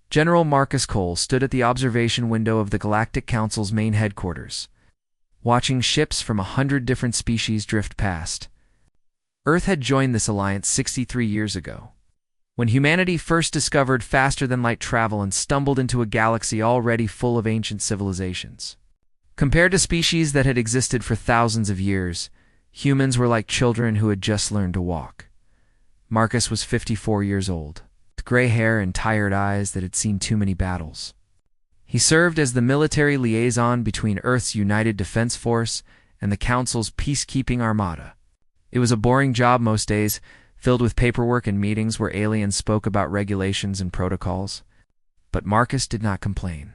General Marcus Cole stood at the observation window of the Galactic Council's main headquarters, watching ships from 100 different species drift past. Earth had joined this alliance 63 years ago, when humanity first discovered faster-than-light travel and stumbled into a galaxy already full of ancient civilizations. Compared to species that had existed for thousands of years, humans were like children who had just learned to walk. Marcus was 54 years old, with gray hair and tired eyes that had seen too many battles. He served as the military liaison between Earth's United Defense Force and the Council's peacekeeping armada. It was a boring job most days, filled with paperwork and meetings where aliens spoke about regulations and protocols. But Marcus did not complain.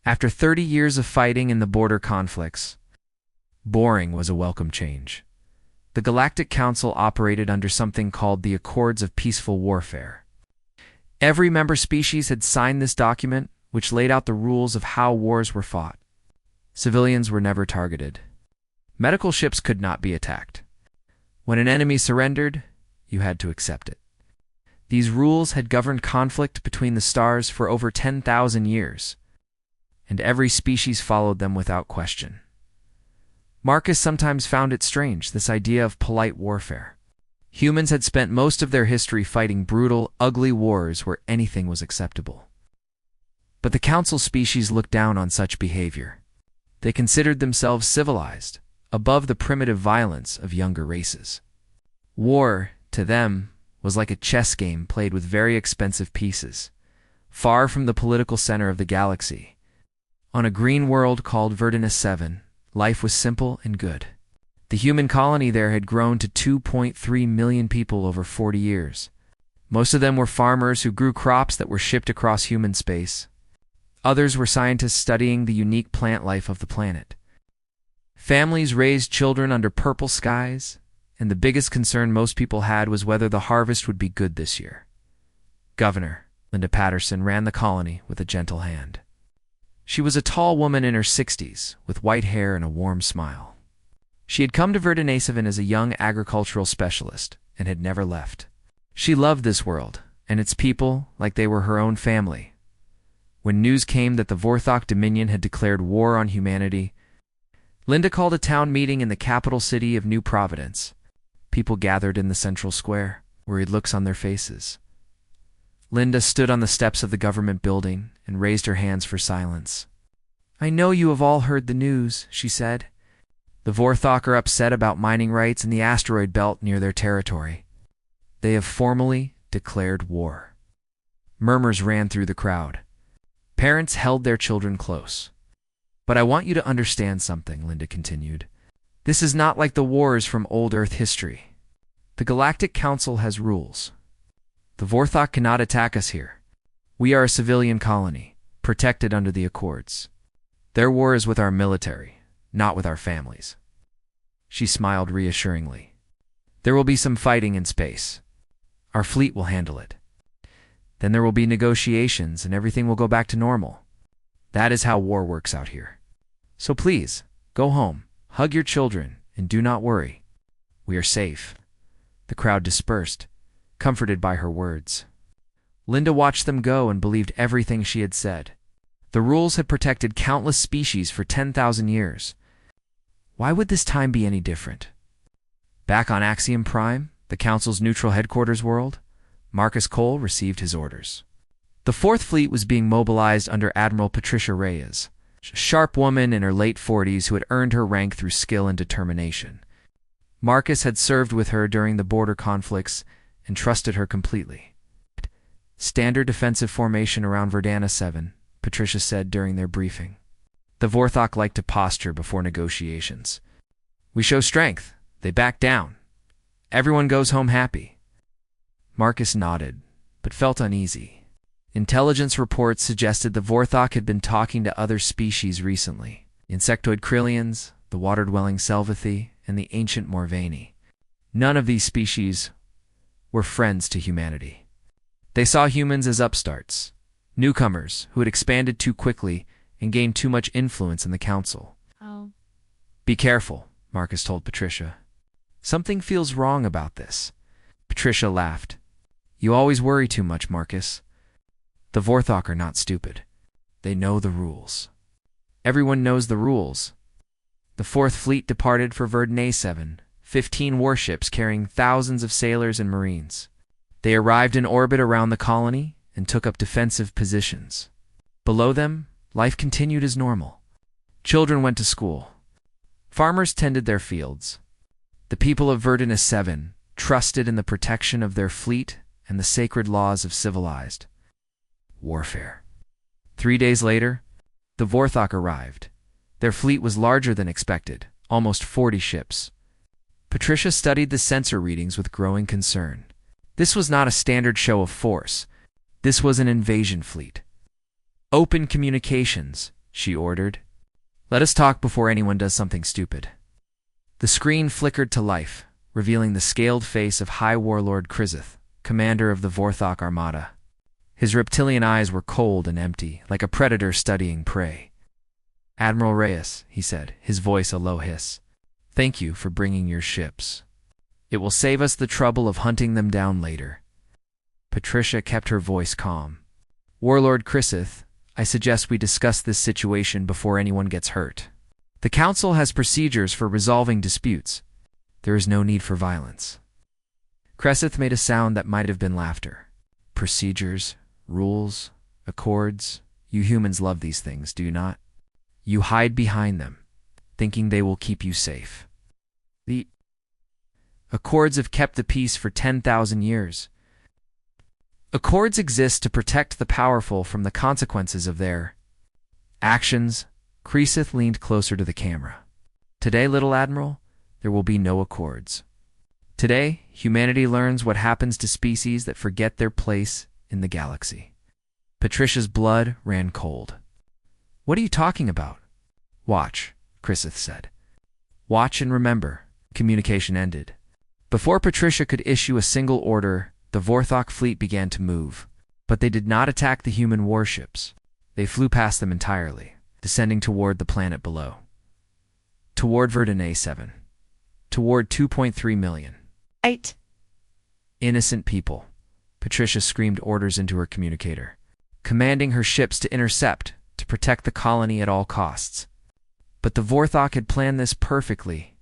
After 30 years of fighting in the border conflicts, boring was a welcome change. The Galactic Council operated under something called the Accords of Peaceful Warfare. Every member species had signed this document, which laid out the rules of how wars were fought. Civilians were never targeted. Medical ships could not be attacked. When an enemy surrendered, you had to accept it. These rules had governed conflict between the stars for over 10,000 years, and every species followed them without question. Marcus sometimes found it strange, this idea of polite warfare. Humans had spent most of their history fighting brutal, ugly wars where anything was acceptable. But the Council species looked down on such behavior. They considered themselves civilized, above the primitive violence of younger races. War, to them, was like a chess game played with very expensive pieces, far from the political center of the galaxy. On a green world called Verdana 7, life was simple and good. The human colony there had grown to 2.3 million people over 40 years. Most of them were farmers who grew crops that were shipped across human space. Others were scientists studying the unique plant life of the planet. Families raised children under purple skies, and the biggest concern most people had was whether the harvest would be good this year. Governor Linda Patterson ran the colony with a gentle hand. She was a tall woman in her 60s, with white hair and a warm smile. She had come to Verdanasivan as a young agricultural specialist and had never left. She loved this world and its people like they were her own family. When news came that the Vorthok Dominion had declared war on humanity, Linda called a town meeting in the capital city of New Providence. People gathered in the central square, worried looks on their faces. Linda stood on the steps of the government building and raised her hands for silence. "I know you have all heard the news," she said. "The Vorthok are upset about mining rights in the asteroid belt near their territory. They have formally declared war." Murmurs ran through the crowd. Parents held their children close. "But I want you to understand something," Linda continued. "This is not like the wars from old Earth history. The Galactic Council has rules. The Vorthok cannot attack us here. We are a civilian colony, protected under the Accords. Their war is with our military, not with our families." She smiled reassuringly. "There will be some fighting in space. Our fleet will handle it. Then there will be negotiations and everything will go back to normal. That is how war works out here. So please, go home, hug your children, and do not worry. We are safe." The crowd dispersed, comforted by her words. Linda watched them go and believed everything she had said. The rules had protected countless species for 10,000 years. Why would this time be any different? Back on Axiom Prime, the Council's neutral headquarters world, Marcus Cole received his orders. The Fourth Fleet was being mobilized under Admiral Patricia Reyes, a sharp woman in her late 40s who had earned her rank through skill and determination. Marcus had served with her during the border conflicts and trusted her completely. "Standard defensive formation around Verdana 7, Patricia said during their briefing. "The Vorthok like to posture before negotiations. We show strength. They back down. Everyone goes home happy." Marcus nodded, but felt uneasy. Intelligence reports suggested the Vorthok had been talking to other species recently. Insectoid Krillians, the water-dwelling Selvathi, and the ancient Morvani. None of these species were friends to humanity. They saw humans as upstarts, newcomers who had expanded too quickly and gained too much influence in the Council. Oh. "Be careful," Marcus told Patricia. "Something feels wrong about this." Patricia laughed. "You always worry too much, Marcus. The Vorthok are not stupid. They know the rules. Everyone knows the rules. The Fourth Fleet departed for Verdun A7, 15 warships carrying thousands of sailors and marines. They arrived in orbit around the colony and took up defensive positions. Below them, life continued as normal. Children went to school. Farmers tended their fields. The people of Verdun A7 trusted in the protection of their fleet and the sacred laws of civilized warfare. 3 days later, the Vorthok arrived. Their fleet was larger than expected, almost 40 ships. Patricia studied the sensor readings with growing concern. This was not a standard show of force. This was an invasion fleet. "Open communications," she ordered. "Let us talk before anyone does something stupid." The screen flickered to life, revealing the scaled face of High Warlord Krizith, commander of the Vorthok Armada. His reptilian eyes were cold and empty, like a predator studying prey. "Admiral Reyes," he said, his voice a low hiss. "Thank you for bringing your ships. It will save us the trouble of hunting them down later." Patricia kept her voice calm. "Warlord Krizith, I suggest we discuss this situation before anyone gets hurt. The Council has procedures for resolving disputes. There is no need for violence." Krizith made a sound that might have been laughter. "Procedures, rules, accords, you humans love these things, do you not? You hide behind them, thinking they will keep you safe. The accords have kept the peace for 10,000 years. Accords exist to protect the powerful from the consequences of their actions." Krizith leaned closer to the camera. "Today, little Admiral, there will be no accords. Today, humanity learns what happens to species that forget their place in the galaxy." Patricia's blood ran cold. "What are you talking about?" "Watch," Krizith said. "Watch and remember." Communication ended. Before Patricia could issue a single order, the Vorthok fleet began to move. But they did not attack the human warships. They flew past them entirely, descending toward the planet below. Toward Verdun A7. Toward 2.3 million. 8. Innocent people. Patricia screamed orders into her communicator, commanding her ships to intercept, to protect the colony at all costs. But the Vorthok had planned this perfectly.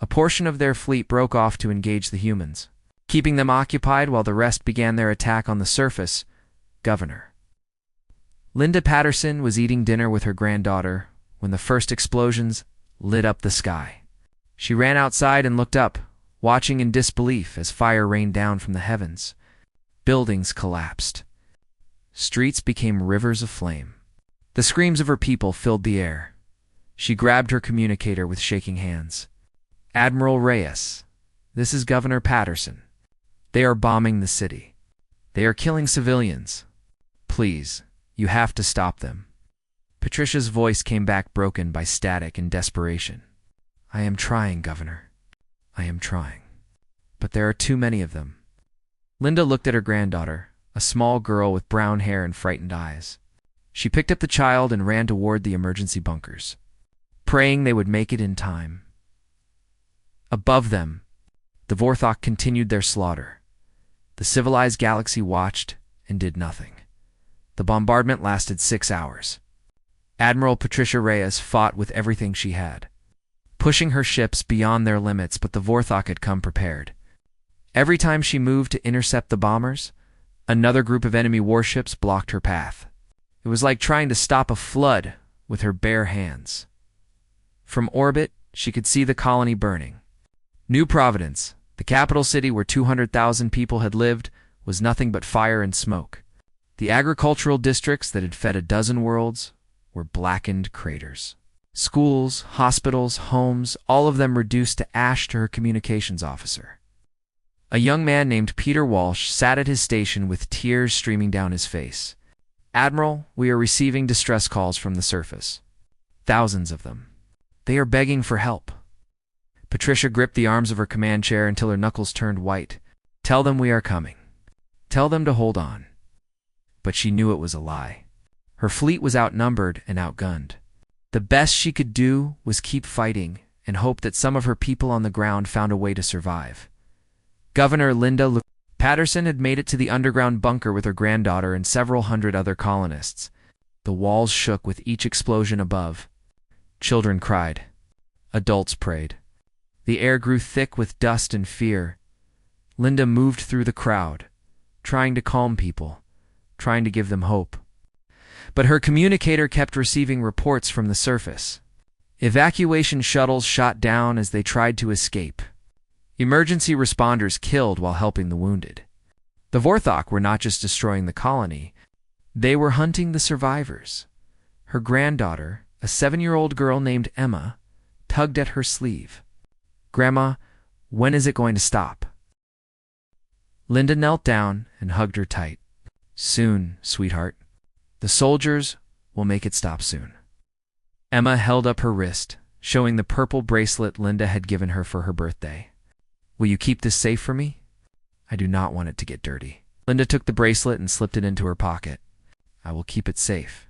A portion of their fleet broke off to engage the humans, keeping them occupied while the rest began their attack on the surface. Governor Linda Patterson was eating dinner with her granddaughter when the first explosions lit up the sky. She ran outside and looked up, watching in disbelief as fire rained down from the heavens. Buildings collapsed. Streets became rivers of flame. The screams of her people filled the air. She grabbed her communicator with shaking hands. "Admiral Reyes, this is Governor Patterson. They are bombing the city. They are killing civilians. Please, you have to stop them." Patricia's voice came back broken by static and desperation. "I am trying, Governor. I am trying. But there are too many of them." Linda looked at her granddaughter, a small girl with brown hair and frightened eyes. She picked up the child and ran toward the emergency bunkers, praying they would make it in time. Above them, the Vorthok continued their slaughter. The civilized galaxy watched and did nothing. The bombardment lasted 6 hours. Admiral Patricia Reyes fought with everything she had, pushing her ships beyond their limits, but the Vorthok had come prepared. Every time she moved to intercept the bombers, another group of enemy warships blocked her path. It was like trying to stop a flood with her bare hands. From orbit, she could see the colony burning. New Providence, the capital city where 200,000 people had lived, was nothing but fire and smoke. The agricultural districts that had fed a dozen worlds were blackened craters. Schools, hospitals, homes, all of them reduced to ash. To her communications officer, a young man named Peter Walsh sat at his station with tears streaming down his face. "Admiral, we are receiving distress calls from the surface. Thousands of them. They are begging for help." Patricia gripped the arms of her command chair until her knuckles turned white. "Tell them we are coming. Tell them to hold on." But she knew it was a lie. Her fleet was outnumbered and outgunned. The best she could do was keep fighting and hope that some of her people on the ground found a way to survive. Governor Linda Patterson had made it to the underground bunker with her granddaughter and several hundred other colonists. The walls shook with each explosion above. Children cried. Adults prayed. The air grew thick with dust and fear. Linda moved through the crowd, trying to calm people, trying to give them hope. But her communicator kept receiving reports from the surface. Evacuation shuttles shot down as they tried to escape. Emergency responders killed while helping the wounded. The Vorthok were not just destroying the colony, they were hunting the survivors. Her granddaughter, a 7-year-old girl named Emma, tugged at her sleeve. "Grandma, when is it going to stop?" Linda knelt down and hugged her tight. "Soon, sweetheart. The soldiers will make it stop soon." Emma held up her wrist, showing the purple bracelet Linda had given her for her birthday. "Will you keep this safe for me? I do not want it to get dirty." Linda took the bracelet and slipped it into her pocket. "I will keep it safe.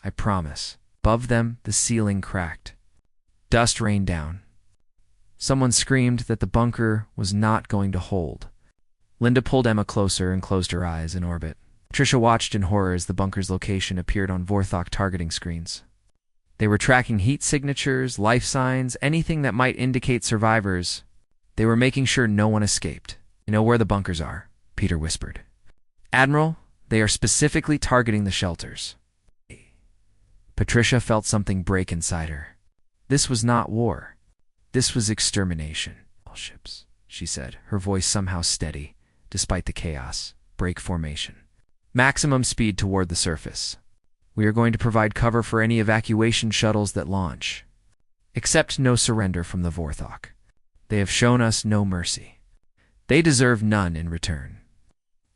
I promise." Above them, the ceiling cracked. Dust rained down. Someone screamed that the bunker was not going to hold. Linda pulled Emma closer and closed her eyes in orbit. Patricia watched in horror as the bunker's location appeared on Vorthok targeting screens. They were tracking heat signatures, life signs, anything that might indicate survivors. They were making sure no one escaped. "You know where the bunkers are," Peter whispered. "Admiral, they are specifically targeting the shelters." Patricia felt something break inside her. This was not war. This was extermination. "All ships," she said, her voice somehow steady, despite the chaos. "Break formation. Maximum speed toward the surface. We are going to provide cover for any evacuation shuttles that launch. Accept no surrender from the Vorthok. They have shown us no mercy. They deserve none in return."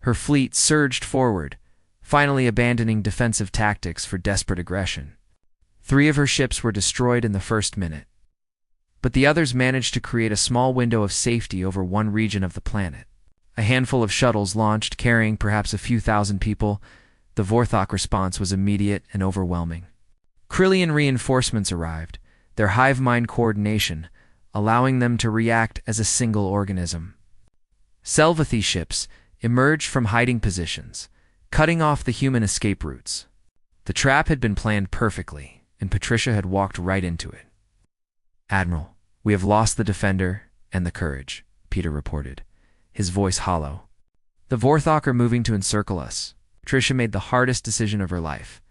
Her fleet surged forward, finally abandoning defensive tactics for desperate aggression. 3 of her ships were destroyed in the first minute. But the others managed to create a small window of safety over one region of the planet. A handful of shuttles launched, carrying perhaps a few thousand people. The Vorthok response was immediate and overwhelming. Krillian reinforcements arrived, their hive mind coordination, allowing them to react as a single organism. Selvathi ships emerged from hiding positions, cutting off the human escape routes. The trap had been planned perfectly, and Patricia had walked right into it. "Admiral, we have lost the Defender and the Courage," Peter reported, his voice hollow. "The Vorthok are moving to encircle us." Patricia made the hardest decision of her life.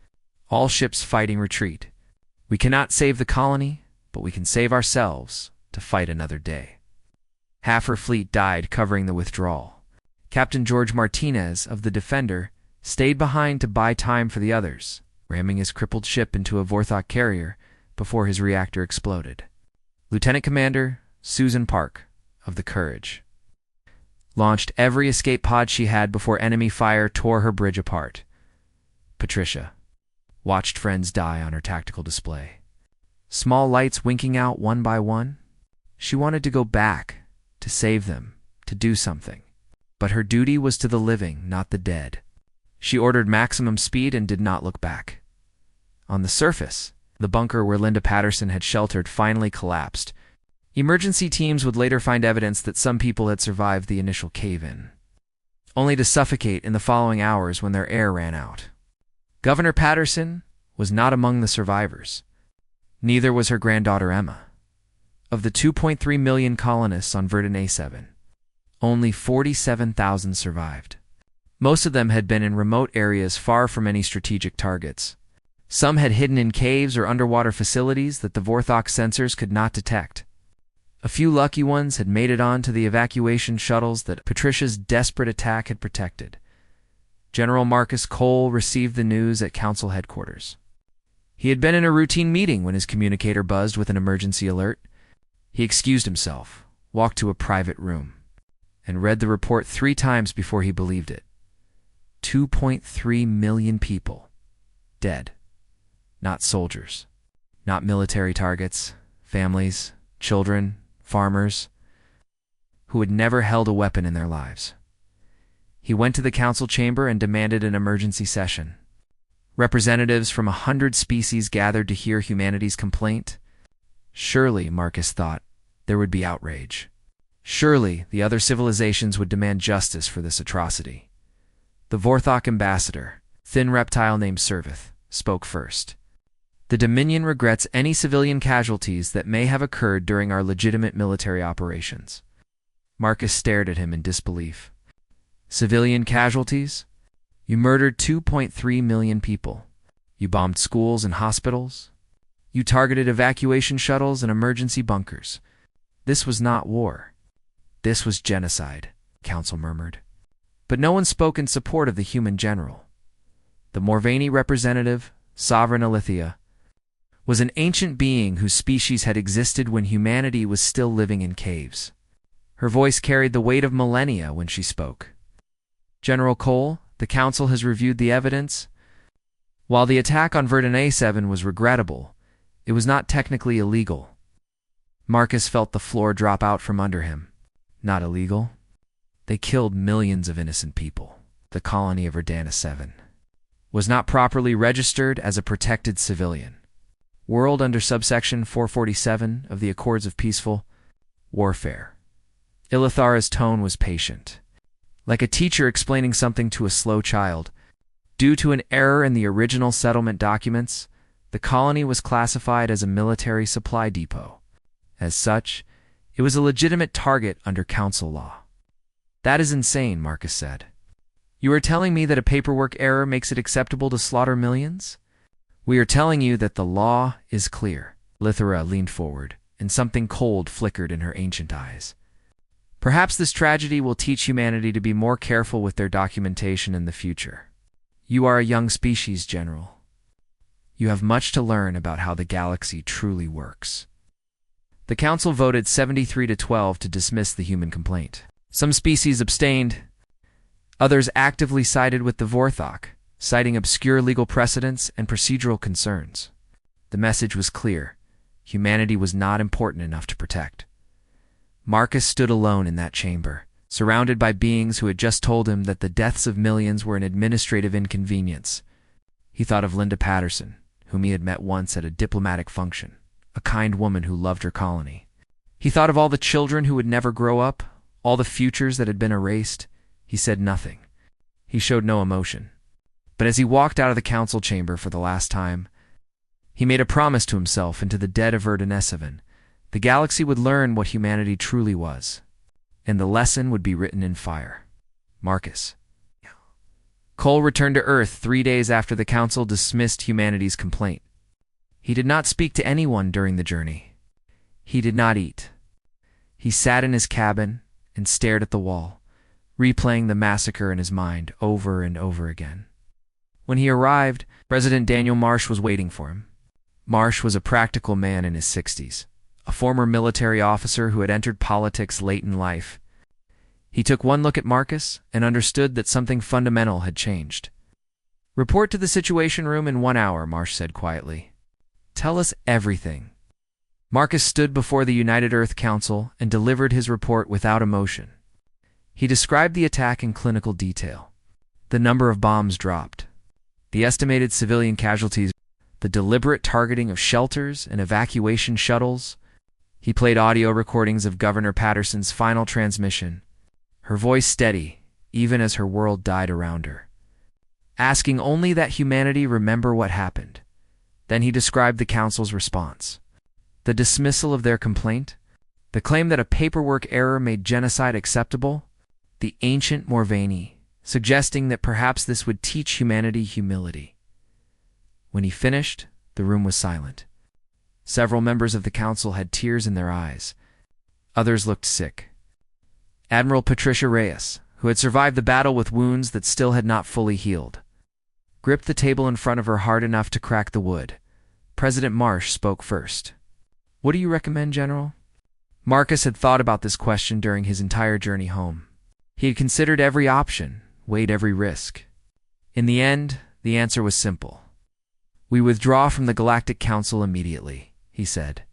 All ships fighting retreat. We cannot save the colony, but we can save ourselves to fight another day. Half her fleet died covering the withdrawal. Captain George Martinez of the Defender stayed behind to buy time for the others, ramming his crippled ship into a Vorthok carrier before his reactor exploded. Lieutenant Commander Susan Park of the Courage launched every escape pod she had before enemy fire tore her bridge apart. Patricia watched friends die on her tactical display. Small lights winking out one by one. She wanted to go back, to save them, to do something. But her duty was to the living, not the dead. She ordered maximum speed and did not look back. On the surface, the bunker where Linda Patterson had sheltered finally collapsed. Emergency teams would later find evidence that some people had survived the initial cave-in, only to suffocate in the following hours when their air ran out. Governor Patterson was not among the survivors. Neither was her granddaughter Emma. Of the 2.3 million colonists on Verdun A7, only 47,000 survived. Most of them had been in remote areas far from any strategic targets. Some had hidden in caves or underwater facilities that the Vorthok sensors could not detect. A few lucky ones had made it on to the evacuation shuttles that Patricia's desperate attack had protected. General Marcus Cole received the news at council headquarters. He had been in a routine meeting when his communicator buzzed with an emergency alert. He excused himself, walked to a private room, and read the report 3 times before he believed it. 2.3 million people dead. Not soldiers, not military targets, families, children, farmers, who had never held a weapon in their lives. He went to the council chamber and demanded an emergency session. Representatives from 100 species gathered to hear humanity's complaint. Surely, Marcus thought, there would be outrage. Surely, the other civilizations would demand justice for this atrocity. The Vorthok ambassador, thin reptile named Servith, spoke first. The Dominion regrets any civilian casualties that may have occurred during our legitimate military operations. Marcus stared at him in disbelief. Civilian casualties? You murdered 2.3 million people. You bombed schools and hospitals. You targeted evacuation shuttles and emergency bunkers. This was not war. This was genocide, Council murmured. But no one spoke in support of the human general. The Morvani representative, Sovereign Alithia, was an ancient being whose species had existed when humanity was still living in caves. Her voice carried the weight of millennia when she spoke. General Cole, the Council has reviewed the evidence. While the attack on Verdun 7 was regrettable, it was not technically illegal. Marcus felt the floor drop out from under him. Not illegal? They killed millions of innocent people. The colony of Verdun 7 was not properly registered as a protected civilian. World under subsection 447 of the Accords of Peaceful Warfare. Ilithara's tone was patient, like a teacher explaining something to a slow child. Due to an error in the original settlement documents, the colony was classified as a military supply depot. As such, it was a legitimate target under council law. That is insane, Marcus said. You are telling me that a paperwork error makes it acceptable to slaughter millions? We are telling you that the law is clear. Lithara leaned forward, and something cold flickered in her ancient eyes. Perhaps this tragedy will teach humanity to be more careful with their documentation in the future. You are a young species, General. You have much to learn about how the galaxy truly works. The Council voted 73-12 to dismiss the human complaint. Some species abstained. Others actively sided with the Vorthok, citing obscure legal precedents and procedural concerns. The message was clear. Humanity was not important enough to protect. Marcus stood alone in that chamber, surrounded by beings who had just told him that the deaths of millions were an administrative inconvenience. He thought of Linda Patterson, whom he had met once at a diplomatic function, a kind woman who loved her colony. He thought of all the children who would never grow up, all the futures that had been erased. He said nothing. He showed no emotion. But as he walked out of the council chamber for the last time, he made a promise to himself and to the dead of Verdun 7. The galaxy would learn what humanity truly was, and the lesson would be written in fire. Marcus. Cole returned to Earth 3 days after the council dismissed humanity's complaint. He did not speak to anyone during the journey. He did not eat. He sat in his cabin and stared at the wall, replaying the massacre in his mind over and over again. When he arrived, President Daniel Marsh was waiting for him. Marsh was a practical man in his 60s, a former military officer who had entered politics late in life. He took one look at Marcus and understood that something fundamental had changed. "Report to the Situation Room in 1 hour," Marsh said quietly. "Tell us everything." Marcus stood before the United Earth Council and delivered his report without emotion. He described the attack in clinical detail. The number of bombs dropped, the estimated civilian casualties, the deliberate targeting of shelters and evacuation shuttles. He played audio recordings of Governor Patterson's final transmission, her voice steady, even as her world died around her, asking only that humanity remember what happened. Then he described the council's response. The dismissal of their complaint, the claim that a paperwork error made genocide acceptable, the ancient Morvani, suggesting that perhaps this would teach humanity humility. When he finished, the room was silent. Several members of the council had tears in their eyes. Others looked sick. Admiral Patricia Reyes, who had survived the battle with wounds that still had not fully healed, gripped the table in front of her hard enough to crack the wood. President Marsh spoke first. "What do you recommend, General?" Marcus had thought about this question during his entire journey home. He had considered every option, weighed every risk. In the end, the answer was simple. "We withdraw from the Galactic Council immediately," he said.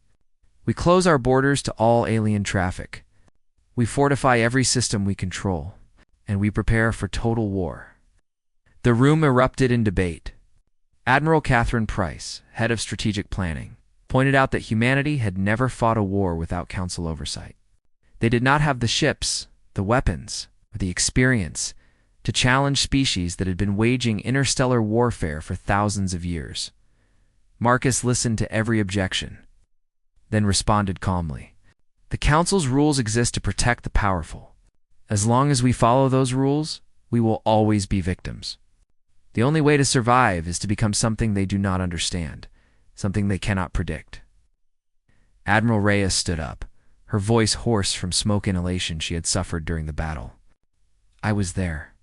"We close our borders to all alien traffic. We fortify every system we control, and we prepare for total war." The room erupted in debate. Admiral Catherine Price, head of strategic planning, pointed out that humanity had never fought a war without council oversight. They did not have the ships, the weapons, or the experience to challenge species that had been waging interstellar warfare for thousands of years. Marcus listened to every objection, then responded calmly. The Council's rules exist to protect the powerful. As long as we follow those rules, we will always be victims. The only way to survive is to become something they do not understand, something they cannot predict. Admiral Reyes stood up, her voice hoarse from smoke inhalation she had suffered during the battle. I was there.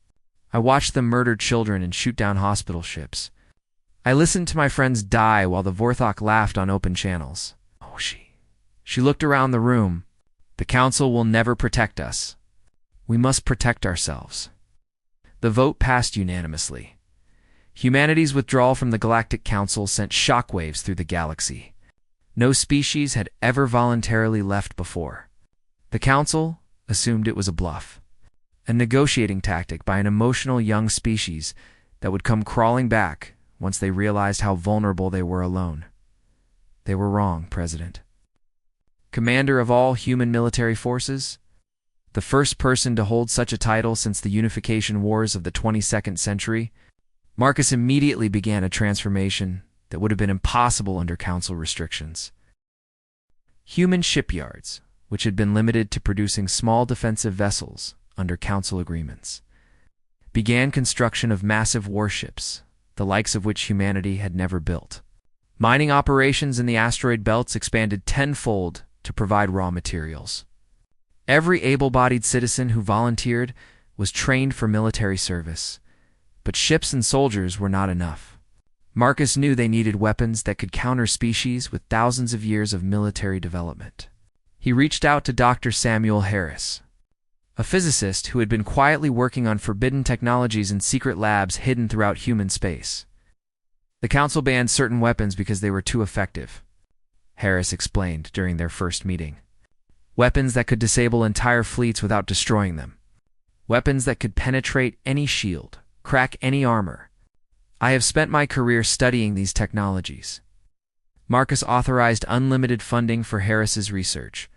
I watched them murder children and shoot down hospital ships. I listened to my friends die while the Vorthok laughed on open channels. Oh, She looked around the room. The Council will never protect us. We must protect ourselves. The vote passed unanimously. Humanity's withdrawal from the Galactic Council sent shockwaves through the galaxy. No species had ever voluntarily left before. The Council assumed it was a bluff, a negotiating tactic by an emotional young species that would come crawling back once they realized how vulnerable they were alone. They were wrong, President. Commander of all human military forces, the first person to hold such a title since the unification wars of the 22nd century, Marcus immediately began a transformation that would have been impossible under Council restrictions. Human shipyards, which had been limited to producing small defensive vessels under Council agreements, began construction of massive warships, the likes of which humanity had never built. Mining operations in the asteroid belts expanded tenfold to provide raw materials. Every able-bodied citizen who volunteered was trained for military service, but ships and soldiers were not enough. Marcus knew they needed weapons that could counter species with thousands of years of military development. He reached out to Dr. Samuel Harris, a physicist who had been quietly working on forbidden technologies in secret labs hidden throughout human space. The Council banned certain weapons because they were too effective, Harris explained during their first meeting. Weapons that could disable entire fleets without destroying them. Weapons that could penetrate any shield, crack any armor. I have spent my career studying these technologies. Marcus authorized unlimited funding for Harris's research.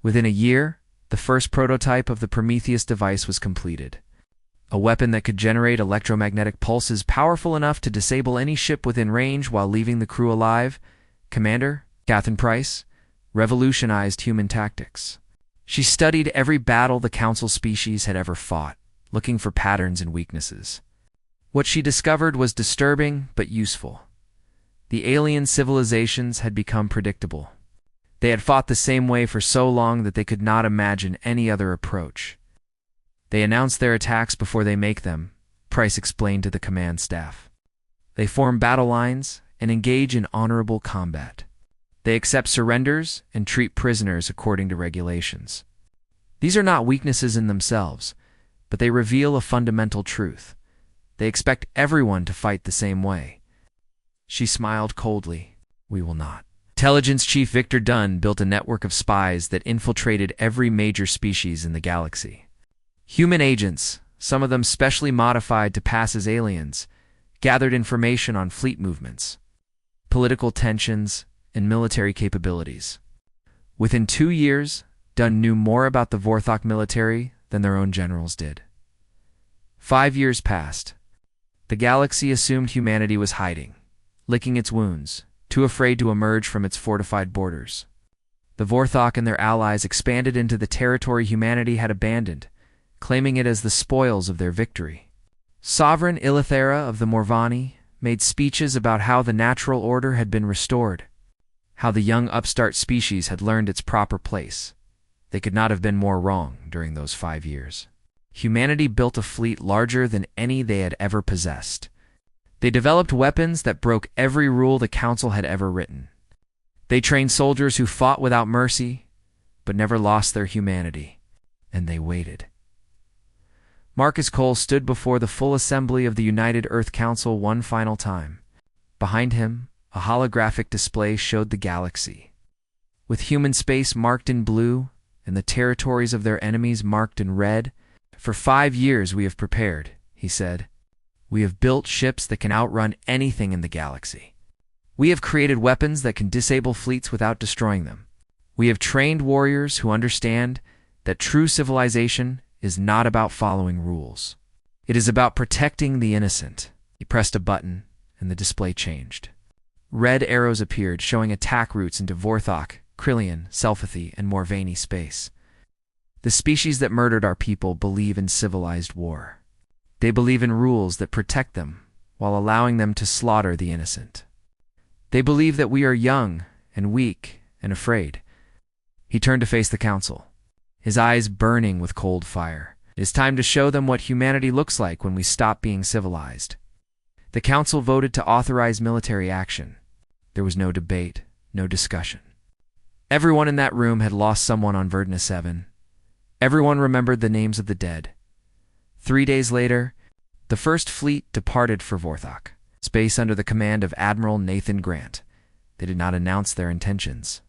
Within a year, the first prototype of the Prometheus device was completed. A weapon that could generate electromagnetic pulses powerful enough to disable any ship within range while leaving the crew alive. Commander Catherine Price revolutionized human tactics. She studied every battle the Council species had ever fought, looking for patterns and weaknesses. What she discovered was disturbing but useful. The alien civilizations had become predictable. They had fought the same way for so long that they could not imagine any other approach. They announce their attacks before they make them, Price explained to the command staff. They form battle lines and engage in honorable combat. They accept surrenders and treat prisoners according to regulations. These are not weaknesses in themselves, but they reveal a fundamental truth. They expect everyone to fight the same way. She smiled coldly. We will not. Intelligence Chief Victor Dunn built a network of spies that infiltrated every major species in the galaxy. Human agents, some of them specially modified to pass as aliens, gathered information on fleet movements, political tensions, and military capabilities. Within 2 years, Dunn knew more about the Vorthok military than their own generals did. 5 years passed. The galaxy assumed humanity was hiding, licking its wounds, too afraid to emerge from its fortified borders. The Vorthok and their allies expanded into the territory humanity had abandoned, claiming it as the spoils of their victory. Sovereign Ilithera of the Morvani made speeches about how the natural order had been restored, how the young upstart species had learned its proper place. They could not have been more wrong during those 5 years. Humanity built a fleet larger than any they had ever possessed. They developed weapons that broke every rule the Council had ever written. They trained soldiers who fought without mercy, but never lost their humanity. And they waited. Marcus Cole stood before the full assembly of the United Earth Council one final time. Behind him, a holographic display showed the galaxy, with human space marked in blue and the territories of their enemies marked in red. For 5 years we have prepared, he said. We have built ships that can outrun anything in the galaxy. We have created weapons that can disable fleets without destroying them. We have trained warriors who understand that true civilization is not about following rules. It is about protecting the innocent. He pressed a button, and the display changed. Red arrows appeared, showing attack routes into Vorthok, Krillian, Selphathy, and Morvani space. The species that murdered our people believe in civilized war. They believe in rules that protect them, while allowing them to slaughter the innocent. They believe that we are young and weak and afraid. He turned to face the council, his eyes burning with cold fire. It is time to show them what humanity looks like when we stop being civilized. The council voted to authorize military action. There was no debate, no discussion. Everyone in that room had lost someone on Verdana 7. Everyone remembered the names of the dead. 3 days later, the First Fleet departed for Vorthok, space under the command of Admiral Nathan Grant. They did not announce their intentions.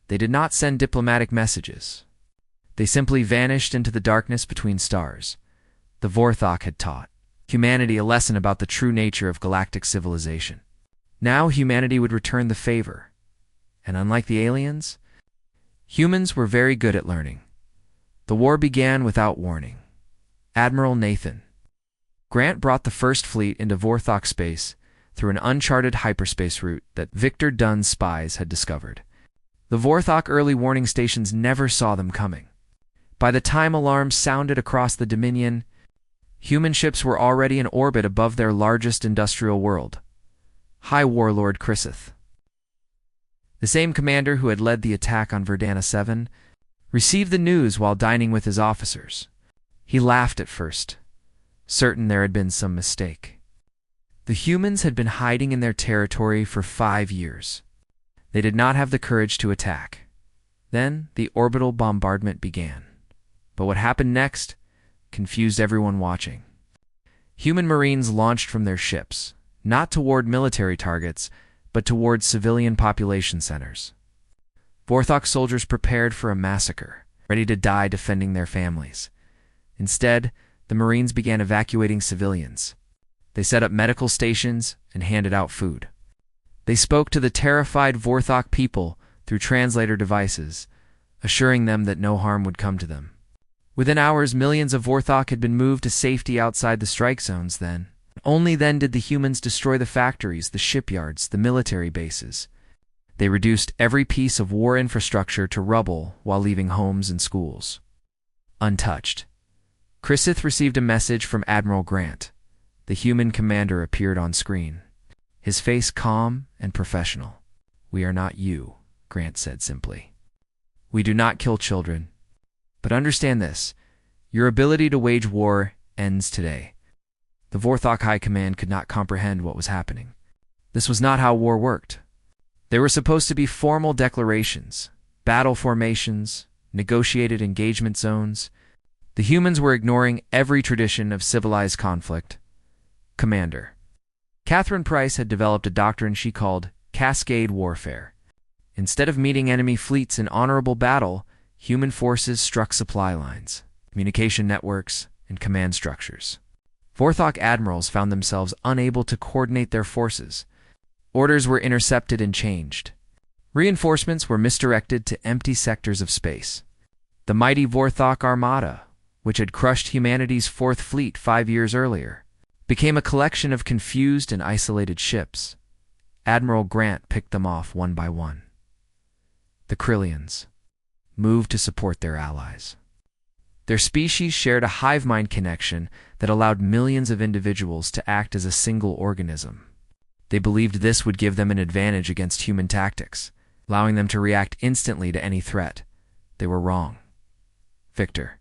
They did not send diplomatic messages. They simply vanished into the darkness between stars. The Vorthok had taught humanity a lesson about the true nature of galactic civilization. Now humanity would return the favor. And unlike the aliens, humans were very good at learning. The war began without warning. Admiral Nathan Grant brought the First Fleet into Vorthok space through an uncharted hyperspace route that Victor Dunn's spies had discovered. The Vorthok early warning stations never saw them coming. By the time alarms sounded across the Dominion, human ships were already in orbit above their largest industrial world, High Warlord Chrysith. The same commander who had led the attack on Verdana 7 received the news while dining with his officers. He laughed at first, certain there had been some mistake. The humans had been hiding in their territory for 5 years. They did not have the courage to attack. Then the orbital bombardment began. But what happened next confused everyone watching. Human Marines launched from their ships, not toward military targets, but toward civilian population centers. Vorthok soldiers prepared for a massacre, ready to die defending their families. Instead, the Marines began evacuating civilians. They set up medical stations and handed out food. They spoke to the terrified Vorthok people through translator devices, assuring them that no harm would come to them. Within hours, millions of Vorthok had been moved to safety outside the strike zones then. Only then did the humans destroy the factories, the shipyards, the military bases. They reduced every piece of war infrastructure to rubble while leaving homes and schools untouched. Chrysith received a message from Admiral Grant. The human commander appeared on screen, his face calm and professional. "We are not you," Grant said simply. "We do not kill children. But understand this, your ability to wage war ends today." The Vorthok High Command could not comprehend what was happening. This was not how war worked. There were supposed to be formal declarations, battle formations, negotiated engagement zones. The humans were ignoring every tradition of civilized conflict. Commander Catherine Price had developed a doctrine she called Cascade Warfare. Instead of meeting enemy fleets in honorable battle, human forces struck supply lines, communication networks, and command structures. Vorthok admirals found themselves unable to coordinate their forces. Orders were intercepted and changed. Reinforcements were misdirected to empty sectors of space. The mighty Vorthok Armada, which had crushed humanity's Fourth Fleet 5 years earlier, became a collection of confused and isolated ships. Admiral Grant picked them off one by one. The Krillians moved to support their allies. Their species shared a hive mind connection that allowed millions of individuals to act as a single organism. They believed this would give them an advantage against human tactics, allowing them to react instantly to any threat. They were wrong. Victor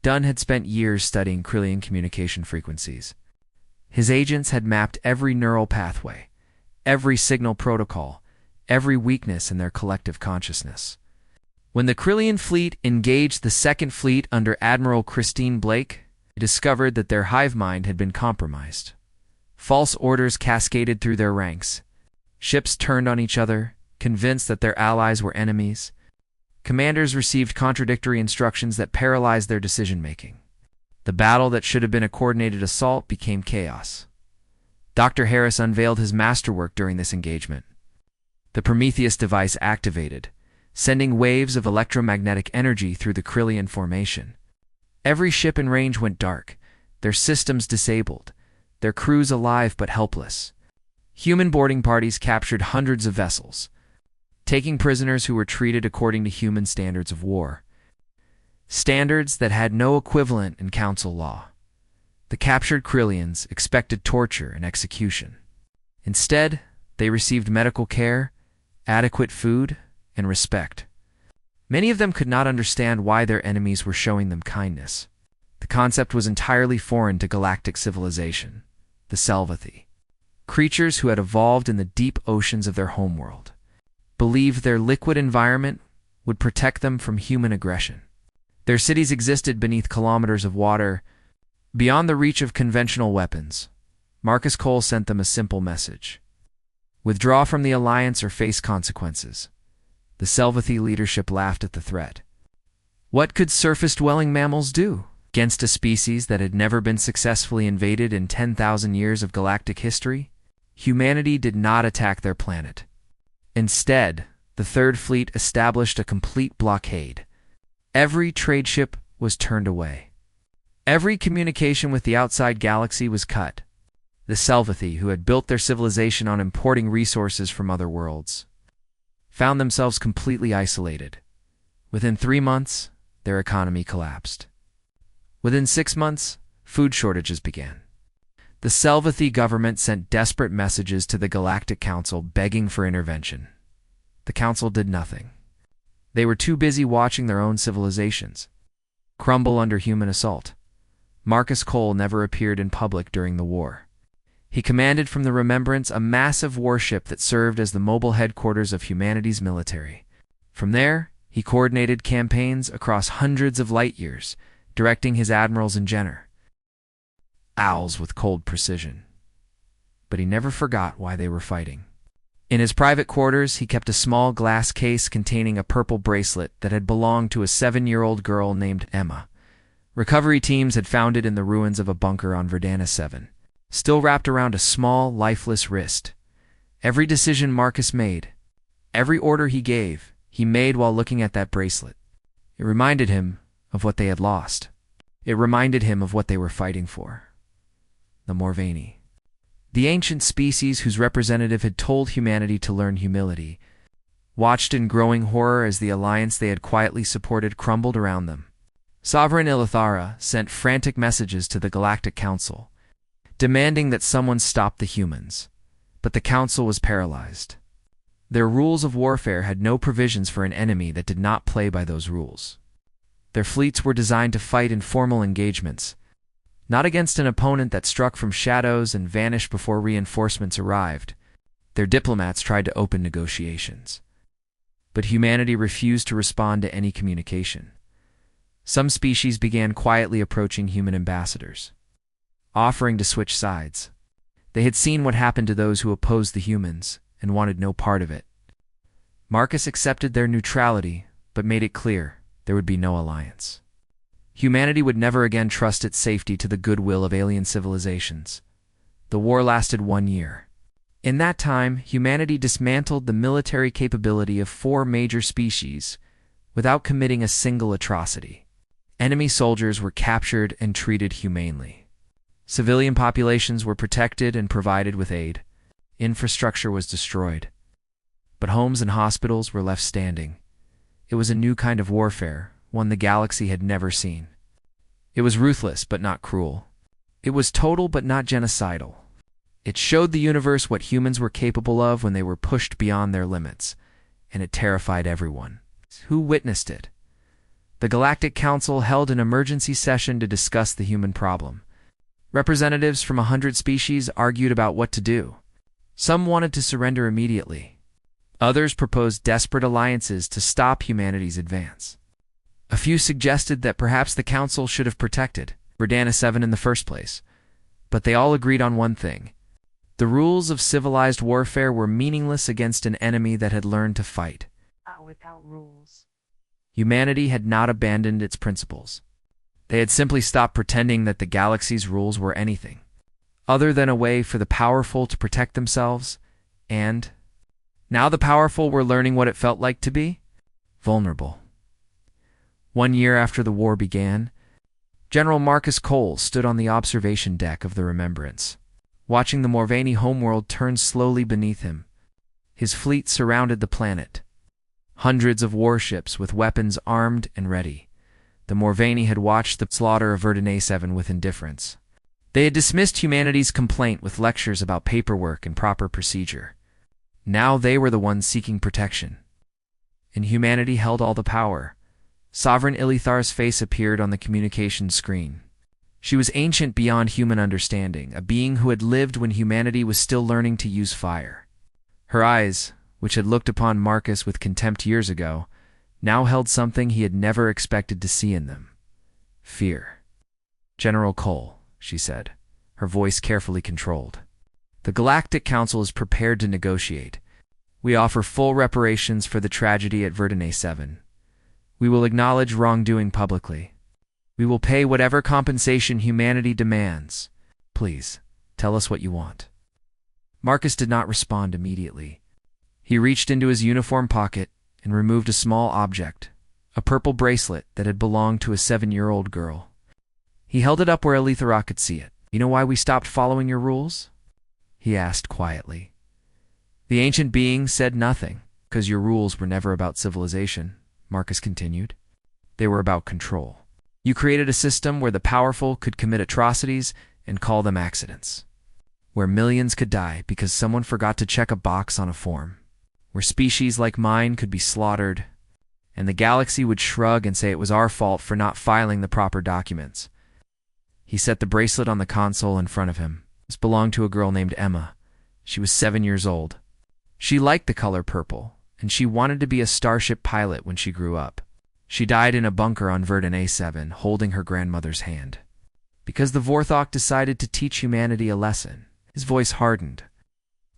Dunn had spent years studying Krillian communication frequencies. His agents had mapped every neural pathway, every signal protocol, every weakness in their collective consciousness. When the Krillian fleet engaged the Second Fleet under Admiral Christine Blake, they discovered that their hive mind had been compromised. False orders cascaded through their ranks. Ships turned on each other, convinced that their allies were enemies. Commanders received contradictory instructions that paralyzed their decision-making. The battle that should have been a coordinated assault became chaos. Dr. Harris unveiled his masterwork during this engagement. The Prometheus device activated, sending waves of electromagnetic energy through the Krillian formation. Every ship in range went dark, their systems disabled, their crews alive but helpless. Human boarding parties captured hundreds of vessels, taking prisoners who were treated according to human standards of war, standards that had no equivalent in council law. The captured Krillians expected torture and execution. Instead, they received medical care, adequate food, and respect. Many of them could not understand why their enemies were showing them kindness. The concept was entirely foreign to galactic civilization, the Selvathi. Creatures who had evolved in the deep oceans of their homeworld believed their liquid environment would protect them from human aggression. Their cities existed beneath kilometers of water, beyond the reach of conventional weapons. Marcus Cole sent them a simple message: withdraw from the alliance or face consequences. The Selvathi leadership laughed at the threat. What could surface-dwelling mammals do against a species that had never been successfully invaded in 10,000 years of galactic history? Humanity did not attack their planet. Instead, the Third Fleet established a complete blockade. Every trade ship was turned away. Every communication with the outside galaxy was cut. The Selvathi, who had built their civilization on importing resources from other worlds, found themselves completely isolated. Within 3 months, their economy collapsed. Within 6 months, food shortages began. The Selvathi government sent desperate messages to the Galactic Council begging for intervention. The Council did nothing. They were too busy watching their own civilizations crumble under human assault. Marcus Cole never appeared in public during the war. He commanded from the Remembrance a massive warship that served as the mobile headquarters of humanity's military. From there, he coordinated campaigns across hundreds of light years, directing his admirals and owls with cold precision. But he never forgot why they were fighting. In his private quarters, he kept a small glass case containing a purple bracelet that had belonged to a 7-year-old girl named Emma. Recovery teams had found it in the ruins of a bunker on Verdana 7, still wrapped around a small, lifeless wrist. Every decision Marcus made, every order he made while looking at that bracelet. It reminded him of what they had lost. It reminded him of what they were fighting for. The Morvani, the ancient species whose representative had told humanity to learn humility, watched in growing horror as the alliance they had quietly supported crumbled around them. Sovereign Ilithara sent frantic messages to the Galactic Council, demanding that someone stop the humans. But the Council was paralyzed. Their rules of warfare had no provisions for an enemy that did not play by those rules. Their fleets were designed to fight in formal engagements, not against an opponent that struck from shadows and vanished before reinforcements arrived. Their diplomats tried to open negotiations, but humanity refused to respond to any communication. Some species began quietly approaching human ambassadors, offering to switch sides. They had seen what happened to those who opposed the humans and wanted no part of it. Marcus accepted their neutrality, but made it clear there would be no alliance. Humanity would never again trust its safety to the goodwill of alien civilizations. The war lasted 1 year. In that time, humanity dismantled the military capability of 4 major species without committing a single atrocity. Enemy soldiers were captured and treated humanely. Civilian populations were protected and provided with aid. Infrastructure was destroyed, but homes and hospitals were left standing. It was a new kind of warfare, one the galaxy had never seen. It was ruthless but not cruel. It was total but not genocidal. It showed the universe what humans were capable of when they were pushed beyond their limits, and it terrified everyone who witnessed it. The Galactic Council held an emergency session to discuss the human problem. Representatives from 100 species argued about what to do. Some wanted to surrender immediately. Others proposed desperate alliances to stop humanity's advance. A few suggested that perhaps the Council should have protected Verdana 7 in the first place, but they all agreed on one thing. The rules of civilized warfare were meaningless against an enemy that had learned to fight without rules. Humanity had not abandoned its principles. They had simply stopped pretending that the galaxy's rules were anything other than a way for the powerful to protect themselves, and now the powerful were learning what it felt like to be vulnerable. 1 year after the war began, General Marcus Cole stood on the observation deck of the Remembrance, watching the Morvani homeworld turn slowly beneath him. His fleet surrounded the planet. Hundreds of warships with weapons armed and ready. The Morvani had watched the slaughter of Verdun 7 with indifference. They had dismissed humanity's complaint with lectures about paperwork and proper procedure. Now they were the ones seeking protection. And humanity held all the power. Sovereign Ilithar's face appeared on the communication screen. She was ancient beyond human understanding, a being who had lived when humanity was still learning to use fire. Her eyes, which had looked upon Marcus with contempt years ago, now held something he had never expected to see in them: fear. "General Cole," she said, her voice carefully controlled, "the Galactic Council is prepared to negotiate. We offer full reparations for the tragedy at Verdun 7. We will acknowledge wrongdoing publicly. We will pay whatever compensation humanity demands. Please, tell us what you want." Marcus did not respond immediately. He reached into his uniform pocket and removed a small object, a purple bracelet that had belonged to a 7-year-old girl. He held it up where Elithara could see it. "You know why we stopped following your rules?" he asked quietly. The ancient being said nothing. "Because your rules were never about civilization," Marcus continued. "They were about control. You created a system where the powerful could commit atrocities and call them accidents. Where millions could die because someone forgot to check a box on a form. Where species like mine could be slaughtered, and the galaxy would shrug and say it was our fault for not filing the proper documents." He set the bracelet on the console in front of him. This belonged to a girl named Emma. She was 7 years old. She liked the color purple, and she wanted to be a starship pilot when she grew up. She died in a bunker on Verdun 7, holding her grandmother's hand. "Because the Vorthok decided to teach humanity a lesson." His voice hardened.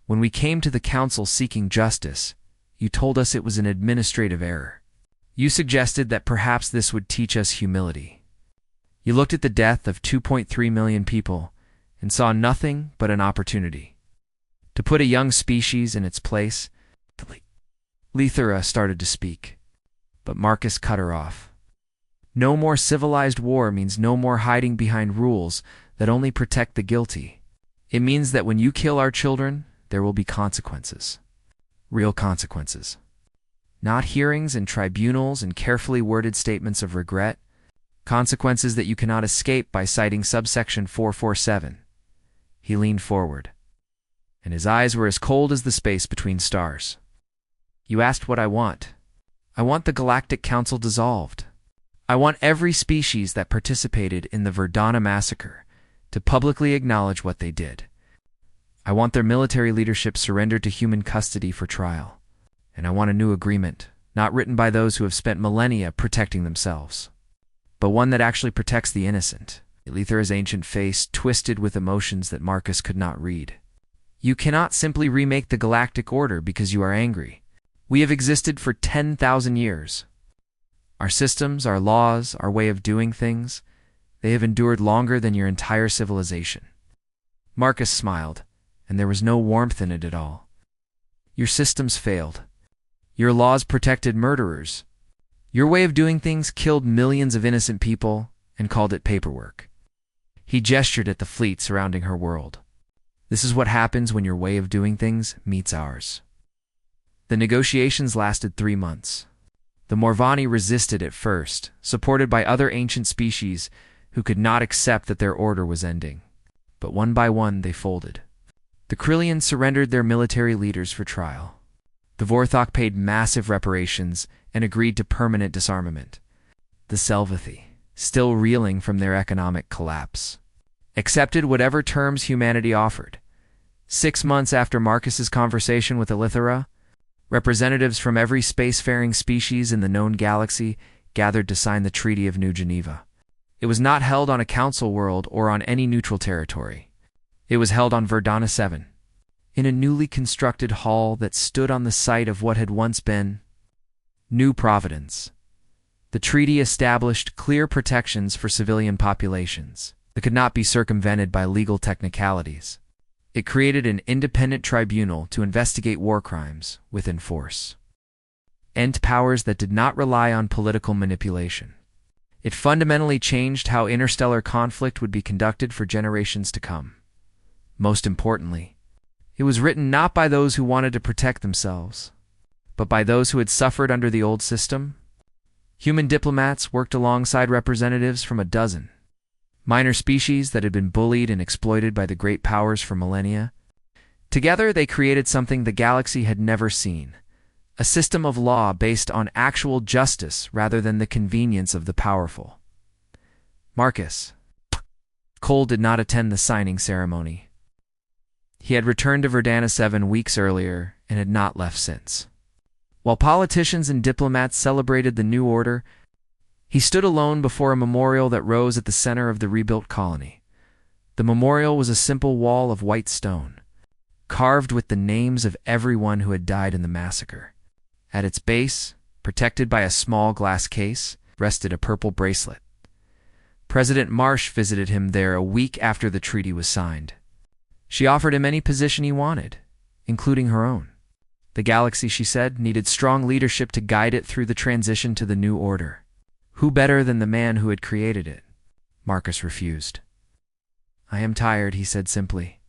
"When we came to the council seeking justice, you told us it was an administrative error. You suggested that perhaps this would teach us humility. You looked at the death of 2.3 million people and saw nothing but an opportunity to put a young species in its place." Lithara started to speak, but Marcus cut her off. "No more civilized war means no more hiding behind rules that only protect the guilty. It means that when you kill our children, there will be consequences. Real consequences. Not hearings and tribunals and carefully worded statements of regret. Consequences that you cannot escape by citing subsection 447. He leaned forward, and his eyes were as cold as the space between stars. "You asked what I want. I want the Galactic Council dissolved. I want every species that participated in the Verdana Massacre to publicly acknowledge what they did. I want their military leadership surrendered to human custody for trial. And I want a new agreement, not written by those who have spent millennia protecting themselves, but one that actually protects the innocent." Elithara's ancient face twisted with emotions that Marcus could not read. "You cannot simply remake the galactic order because you are angry. We have existed for 10,000 years. Our systems, our laws, our way of doing things, they have endured longer than your entire civilization." Marcus smiled, and there was no warmth in it at all. "Your systems failed. Your laws protected murderers. Your way of doing things killed millions of innocent people and called it paperwork." He gestured at the fleet surrounding her world. "This is what happens when your way of doing things meets ours." The negotiations lasted 3 months. The Morvani resisted at first, supported by other ancient species who could not accept that their order was ending. But one by one they folded. The Krillians surrendered their military leaders for trial. The Vorthok paid massive reparations and agreed to permanent disarmament. The Selvathi, still reeling from their economic collapse, accepted whatever terms humanity offered. 6 months after Marcus's conversation with Elithara, representatives from every spacefaring species in the known galaxy gathered to sign the Treaty of New Geneva. It was not held on a council world or on any neutral territory. It was held on Verdana 7, in a newly constructed hall that stood on the site of what had once been New Providence. The treaty established clear protections for civilian populations that could not be circumvented by legal technicalities. It created an independent tribunal to investigate war crimes within force. and powers that did not rely on political manipulation. It fundamentally changed how interstellar conflict would be conducted for generations to come. Most importantly, it was written not by those who wanted to protect themselves, but by those who had suffered under the old system. Human diplomats worked alongside representatives from a dozen minor species that had been bullied and exploited by the great powers for millennia. Together, they created something the galaxy had never seen, a system of law based on actual justice rather than the convenience of the powerful. Marcus Cole did not attend the signing ceremony. He had returned to Verdana 7 weeks earlier and had not left since. While politicians and diplomats celebrated the new order, he stood alone before a memorial that rose at the center of the rebuilt colony. The memorial was a simple wall of white stone, carved with the names of everyone who had died in the massacre. At its base, protected by a small glass case, rested a purple bracelet. President Marsh visited him there a week after the treaty was signed. She offered him any position he wanted, including her own. The galaxy, she said, needed strong leadership to guide it through the transition to the new order. Who better than the man who had created it? Marcus refused. I am tired, he said simply.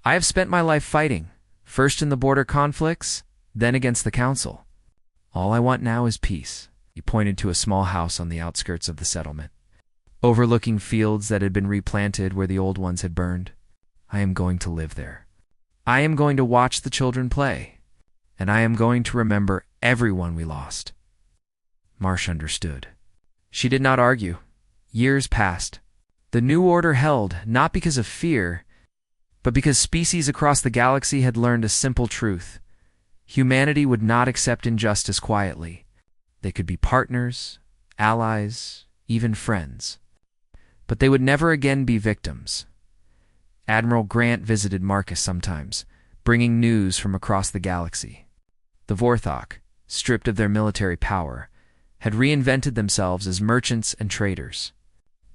I have spent my life fighting, first in the border conflicts, then against the Council. All I want now is peace. He pointed to a small house on the outskirts of the settlement, overlooking fields that had been replanted where the old ones had burned. I am going to live there. I am going to watch the children play, and I am going to remember everyone we lost. Marsh understood. She did not argue. Years passed. The new order held, not because of fear, but because species across the galaxy had learned a simple truth. Humanity would not accept injustice quietly. They could be partners, allies, even friends. But they would never again be victims. Admiral Grant visited Marcus sometimes, bringing news from across the galaxy. The Vorthok, stripped of their military power, had reinvented themselves as merchants and traders.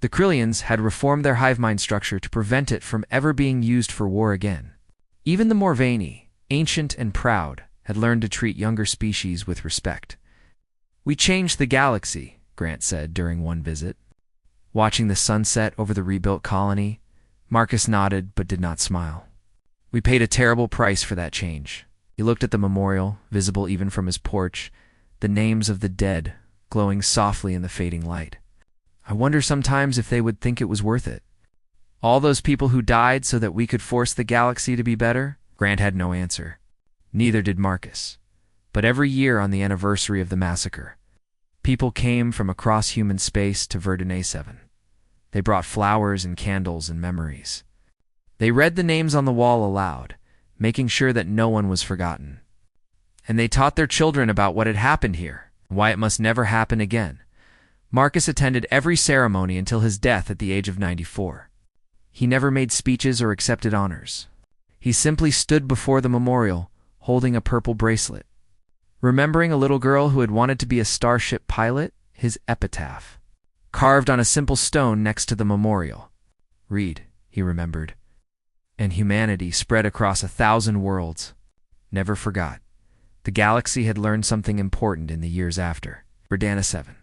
The Krillians had reformed their hive mind structure to prevent it from ever being used for war again. Even the Morvani, ancient and proud, had learned to treat younger species with respect. We changed the galaxy, Grant said during one visit. Watching the sunset over the rebuilt colony, Marcus nodded but did not smile. We paid a terrible price for that change. He looked at the memorial, visible even from his porch, the names of the dead glowing softly in the fading light. I wonder sometimes if they would think it was worth it. All those people who died so that we could force the galaxy to be better? Grant had no answer. Neither did Marcus. But every year on the anniversary of the massacre, people came from across human space to Verdana 7. They brought flowers and candles and memories. They read the names on the wall aloud, making sure that no one was forgotten. And they taught their children about what had happened here, and why it must never happen again. Marcus attended every ceremony until his death at the age of 94. He never made speeches or accepted honors. He simply stood before the memorial, holding a purple bracelet, remembering a little girl who had wanted to be a starship pilot, his epitaph, carved on a simple stone next to the memorial. Read, he remembered. And humanity spread across 1,000 worlds. Never forgot. The galaxy had learned something important in the years after. Verdana 7.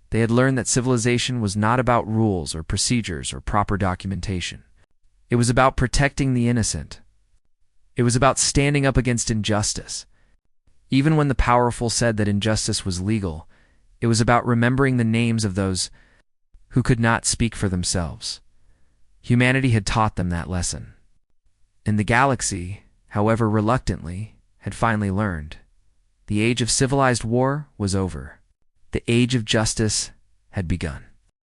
They had learned that civilization was not about rules or procedures or proper documentation. It was about protecting the innocent. It was about standing up against injustice. Even when the powerful said that injustice was legal, it was about remembering the names of those who could not speak for themselves. Humanity had taught them that lesson. And the galaxy, however reluctantly, had finally learned. The age of civilized war was over. The age of justice had begun.